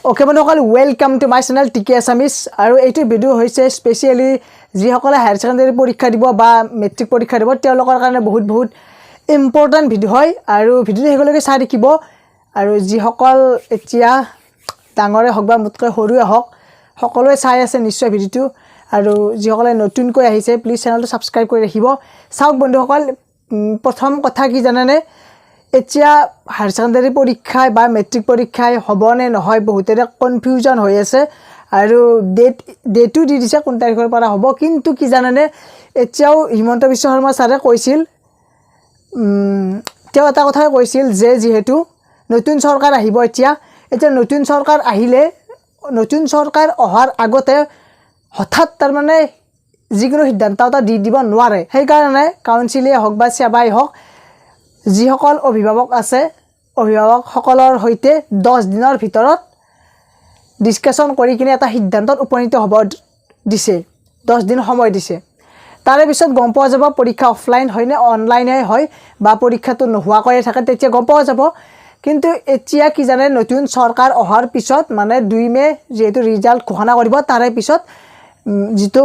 okay বন্ধুসকল welcome to my channel টিকে Assamese আৰু এইটো ভিডিও হৈছে স্পেচিয়ালি যিসকলে হায়াৰ সেকেন্ডাৰী পৰীক্ষা দিব বা মেট্ৰিক পৰীক্ষা দিব তেওঁলোকৰ কাৰণে বহুত ইম্পৰ্টেন্ট ভিডিও হয় আৰু ভিডিওটো হেগলৈকে চাই দেখিব আৰু যিসকল এতিয়া ডাঙৰে হওক বা মুতকৈ সৰুৱে হওক সকলোৱে চাই আছে নিশ্চয় ভিডিওটো আৰু যিসকলে নতুনকৈ আহিছে প্লিজ চেনেলটো সাবস্ক্ৰাইব কৰি ৰাখিব চাওক বন্ধুসকল প্ৰথম কথা কি জানেনে এতিয়া হায়াৰ সেকেন্ডাৰী পৰীক্ষা বা মেট্ৰিক পৰীক্ষাই হবনে নহয় বহুতৰে কনফিউজন হৈ আছে আৰু ডেটটো দি দিছে কোন তাৰিখৰ পৰা হ'ব কিন্তু কি জানেনে এতিয়াও হিমন্ত বিশ্ব শৰ্মা ছাৰে কৈছিল তেওঁ এটা কথা কৈছিল যে যেহেতু নতুন চৰকাৰ আহিব এতিয়া নতুন চৰকাৰ আহিলে নতুন চৰকাৰ অহাৰ আগতে হঠাৎ তাৰ মানে যিকোনো সিদ্ধান্ত এটা দি দিব নোৱাৰে সেই কাৰণে কাউন্সিলে হওক বা সেৱাই হওক যিসকল অভিভাৱক আছে অভিভাৱকসকলৰ হৈতে 10 দিনৰ ভিতৰত ডিসকাশন কৰি কিনে এটা সিদ্ধান্তত উপনীত হ'ব দিছে 10 দিন সময় দিছে তাৰে পিছত গম পোৱা যাব পৰীক্ষা অফলাইন হয় নে অনলাইনে হয় বা পৰীক্ষাটো নোহোৱা কৰি থাকে তেতিয়া গম পোৱা যাব কিন্তু এতিয়া কি জানে নতুন চৰকাৰ অহাৰ পিছত মানে 2 মে যেহেতু ৰিজাল্ট ঘোষণা কৰিব তাৰে পিছত যেটো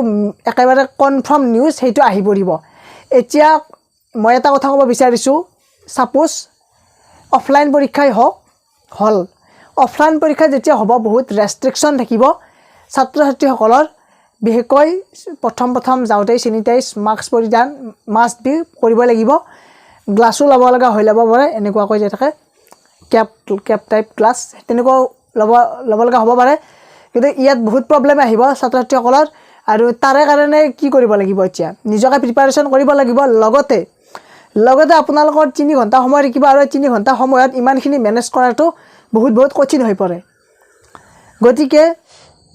একেবাৰে কনফাৰ্ম নিউজ হেতু আহি পৰিব এতিয়া মই এটা কথা ক'ব বিচাৰিছো সাপোজ অফলাইন পৰীক্ষাই হল অফলাইন পৰীক্ষা যেতিয়া হ'ব বহুত ৰেষ্ট্ৰিকশন থাকিব ছাত্ৰ ছাত্ৰীসকলৰ বিশেষকৈ প্ৰথম যাওঁতে স্যানিটাইজ মাস্ক পৰিধান মাস্ক বি কৰিব লাগিব গ্লাছও ল'ব লগা হৈ ল'ব পাৰে এনেকুৱা কৈ যায় থাকে কেপ টাইপ গ্লাছ তেনেকুৱা ল'ব লগা হ'ব পাৰে কিন্তু ইয়াত বহুত প্ৰবলেম আহিব ছাত্ৰ ছাত্ৰীসকলৰ আৰু তাৰে কাৰণে কি কৰিব লাগিব এতিয়া নিজকে প্ৰিপাৰেচন কৰিব লাগিব লগতে আপোনালোকৰ 3 ঘণ্টা সময় ৰাখিব আৰু 3 ঘণ্টা সময়ত ইমানখিনি মেনেজ কৰাটো বহুত কঠিন হৈ পৰে গতিকে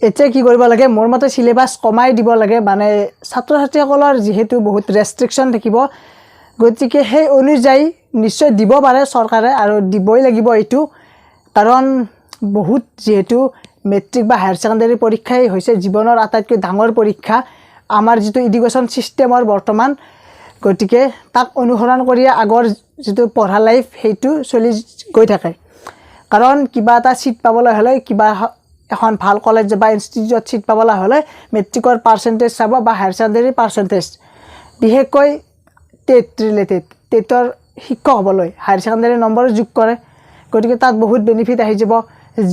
এতিয়া কি কৰিব লাগে মোৰ মতে সিলেবাস কমাই দিব লাগে মানে ছাত্ৰ ছাত্ৰীসকলৰ যেহেতু বহুত ৰেষ্ট্ৰিকশন থাকিব গতিকে সেই অনুযায়ী নিশ্চয় দিব পাৰে চৰকাৰে আৰু দিবই লাগিব এইটো কাৰণ বহুত যেহেতু মেট্ৰিক বা হায়াৰ সেকেন্ডাৰী পৰীক্ষাই হৈছে জীৱনৰ আটাইতকৈ ডাঙৰ পৰীক্ষা আমাৰ যেটো এডুকেশন সিস্টেমৰ বৰ্তমান গতিকে তাক অনুসৰণ কৰি আগৰ যেটো পঢ়া লাইফ হেতু চলি গৈ থাকে কাৰণ কিবা এটা সিট পাবলৈ হলে কিবা এখন ভাল কলেজ বা ইনষ্টিটিউটত সিট পাবলৈ হলে মেট্ৰিকৰ পাৰ্সেন্টেজ চাব বা হায়াৰ সেকেন্ডাৰী পাৰ্সেন্টেজ বিশেষকৈ টেট ৰিলেটেড টেটৰ শিক্ষক হ'বলৈ হায়াৰ সেকেন্ডাৰী নম্বৰ যোগ কৰে গতিকে তাত বহুত বেনিফিট আহি যাব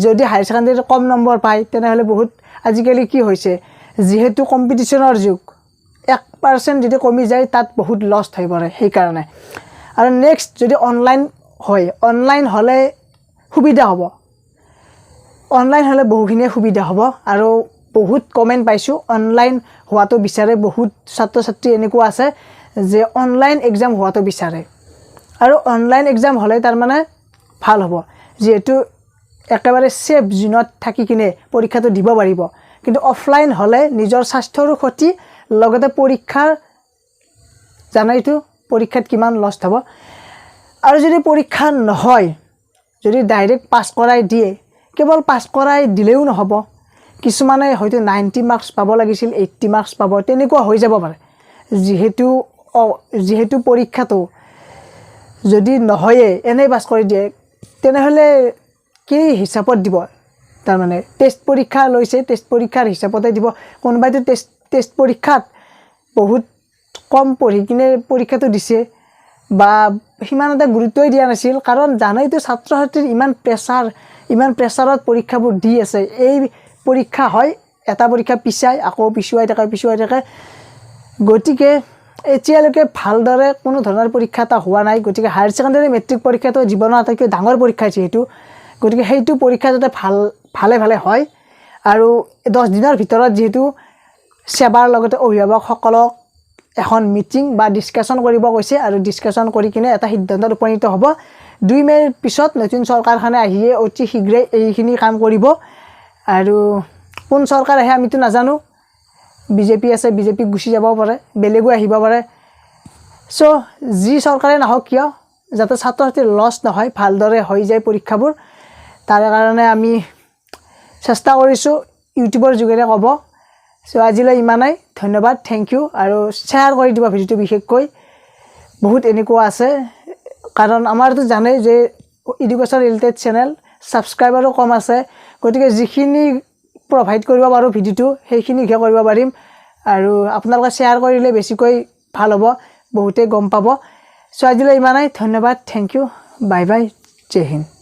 যদি হায়াৰ সেকেন্ডাৰী কম নম্বৰ পায় তেনেহলে বহুত আজিকালি কি হৈছে যেহেতু কম্পিটিশনৰ যুগ 1% যদি কমি যায় তাত বহুত লস হৈ পৰে সেই কাৰণে আৰু নেক্সট যদি অনলাইন হয় অনলাইন হলে সুবিধা হ'ব অনলাইন হলে বহুখিনি সুবিধা হ'ব আৰু বহুত কমেন্ট পাইছো অনলাইন হোৱাটো বিচাৰে বহুত ছাত্ৰ ছাত্ৰী এনেকুৱা আছে যে অনলাইন এক্সাম হোৱাটো বিচাৰে আৰু অনলাইন এক্সাম হলে তাৰ মানে ভাল হ'ব যেহেতু একেবাৰে সেফ জোনত থাকি কিনে পৰীক্ষাটো দিব পাৰিব কিন্তু অফলাইন হলে নিজৰ স্বাস্থ্যৰ ক্ষতি লগতে পৰীক্ষাৰ জানাইতো পৰীক্ষাত কিমান লষ্ট হ'ব আৰু যদি পৰীক্ষা নহয় যদি ডাইৰেক্ট পাস কৰাই দিয়ে কেৱল পাস কৰাই দিলেও নহব কিছুমানে হয়তো 90 মাৰ্কস পাব লাগিছিল 80 মাৰ্কস পাব তেনেকুৱা হৈ যাব পাৰে যেহেতু পৰীক্ষাটো যদি নহয়ে এনে পাস কৰি দিয়ে তেনেহলে কি হিচাপত দিব তাৰ মানে টেষ্ট পৰীক্ষা লৈছে টেষ্ট পৰীক্ষাৰ হিচাপতে দিব কোনবাইতো টেষ্ট পৰীক্ষাত বহুত কম পঢ়ি কিনে পৰীক্ষাটো দিছে বা হিমানতে গুৰুত্বই দিয়া নাছিল কাৰণ জানাইতো ছাত্ৰ ছাত্ৰীৰ ইমান প্ৰেছাৰত পৰীক্ষাবোৰ দি আছে এই পৰীক্ষা হয় এটা পৰীক্ষা পিছাই আকৌ পিছুৱাই থাকে গতিকে এতিয়ালৈকে ভালদৰে কোনো ধৰণৰ পৰীক্ষা এটা হোৱা নাই গতিকে হায়াৰ সেকেন্ডাৰী মেট্ৰিক পৰীক্ষাটো জীৱনৰ আটাইতকৈ ডাঙৰ পৰীক্ষা যেহেতু গতিকে সেইটো পৰীক্ষা যাতে ভালে হয় আৰু 10 দিনৰ ভিতৰত যেহেতু সেৱাৰ লগতে অভিভাৱকসকলক এখন মিটিং বা ডিসকাশন কৰিব কৈছে আৰু ডিসকাশন কৰি কিনে এটা সিদ্ধান্তত উপনীত হ'ব 2 মেৰ পিছত নতুন চৰকাৰখনে আহিয়ে অতি শীঘ্ৰে এইখিনি কাম কৰিব আৰু কোন চৰকাৰ আহে আমিতো নাজানো বিজেপি আছে বিজেপি গুছি যাব পাৰে বেলেগো আহিব পাৰে সো যি চৰকাৰে নহওক কিয় যাতে ছাত্ৰ ছাত্ৰীৰ লস নহয় ভালদৰে হৈ যায় পৰীক্ষাবোৰ তাৰ কাৰণে আমি চেষ্টা কৰিছো ইউটিউবৰ যোগেৰে ক'ব সো আজিলৈ ইমানেই ধন্যবাদ থ্যাংক ইউ আৰু শেয়াৰ কৰি দিবা ভিডিওটো বিশেষকৈ বহুত এনেকুৱা আছে কাৰণ আমাৰতো জানে যে এডুকেশ্যন ৰিলেটেড চেনেল ছাবস্ক্ৰাইবাৰো কম আছে গতিকে যিখিনি প্ৰভাইড কৰিব পাৰোঁ ভিডিঅ'টো সেইখিনিহে কৰিব পাৰিম আৰু আপোনালোকে শ্বেয়াৰ কৰিলে বেছিকৈ ভাল হ'ব বহুতে গম পাব সো আজিলৈ ইমানেই ধন্যবাদ থ্যাংক ইউ বাই বাই জয় হিন্দ